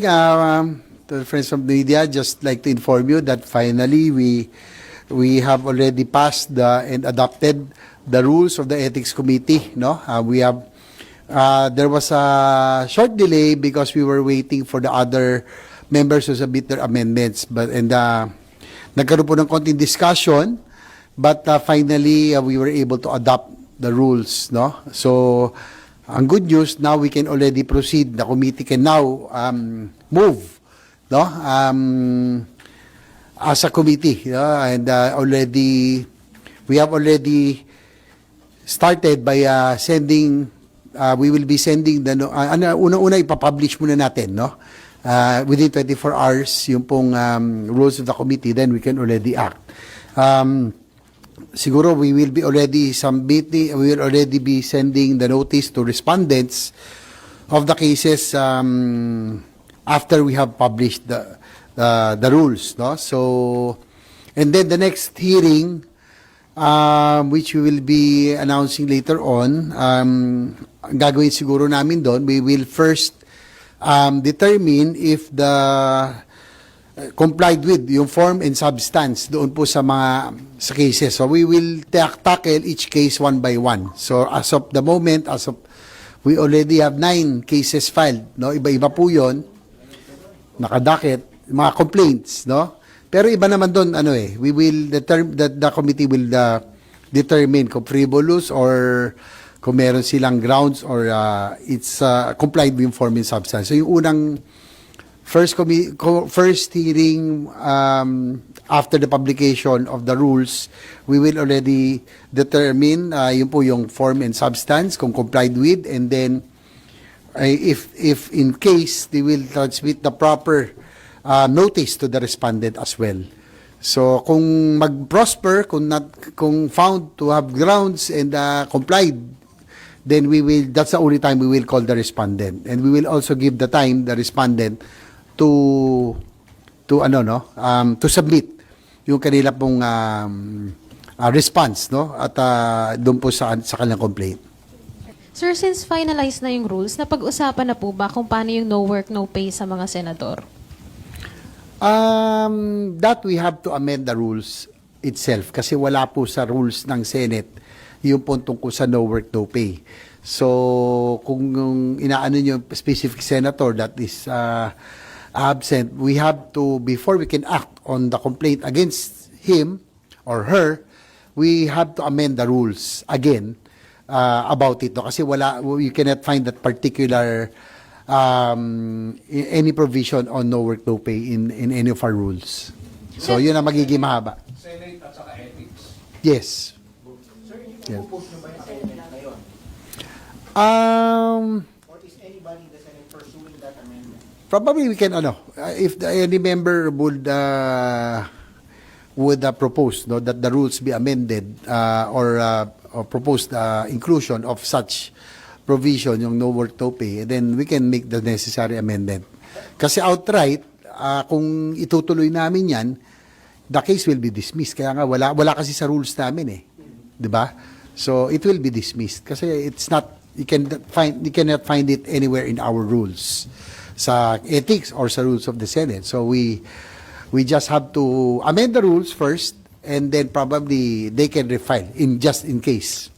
To the friends of the media, just like to inform you that finally we have already passed and adopted the rules of the Ethics Committee. No, there was a short delay because we were waiting for the other members to submit their amendments. Nagkaroon po ng konting discussion, but finally we were able to adopt the rules. No, so. Ang good news, now we can already proceed. The committee can now move, no? As a committee, and we have already started by sending. We will be sending the una ipapublish muna natin, no? Within 24 hours, yung pong rules of the committee, then we can already act. Siguro we will already be sending the notice to respondents of the cases after we have published the rules, no? So, and then the next hearing, which we will be announcing later on, gagawin siguro namin doon, we will first determine if the complied with yung form and substance doon po sa sa cases. So we will tackle each case one by one. So as of the moment, we already have 9 cases filed, no? Iba-iba po 'yon. Nakadakit mga complaints, no? Pero iba naman doon the committee will determine kung frivolous or kung meron silang grounds or it's complied with form and substance. So yung unang first hearing after the publication of the rules, we will already determine yung form and substance kung complied with, and then if in case they will transmit the proper notice to the respondent as well. So kung mag-prosper, kung found to have grounds and complied, then that's the only time we will call the respondent, and we will also give the time the respondent to submit yung kanila pong response, no, at doon po sa kanilang complaint. Sir, since finalized na yung rules, napag-usapan na po ba kung paano yung no work, no pay sa mga senador? That we have to amend the rules itself kasi wala po sa rules ng Senate yung po tungkol sa no work, no pay. So, kung inaano nyo specific senator that is absent, we have to, before we can act on the complaint against him or her, we have to amend the rules again about it. No? Kasi you cannot find that particular any provision on no work, no pay in any of our rules. So, yun ang magiging mahaba. Senate at saka ethics. Yes. Sir, Yeah. i-propose nyo ba yung Senate ngayon? Or is anybody in the Senate pursuing that amendment? Probably we can, if any member would propose, no, that the rules be amended or propose the inclusion of such provision, yung no work, no pay, then we can make the necessary amendment. Kasi outright, kung itutuloy namin yan, the case will be dismissed. Kaya nga, wala kasi sa rules namin eh. Diba? So, it will be dismissed. Kasi it's not, you cannot find it anywhere in our rules. Sa ethics or sa rules of the Senate. So we just have to amend the rules first, and then probably they can refile just in case.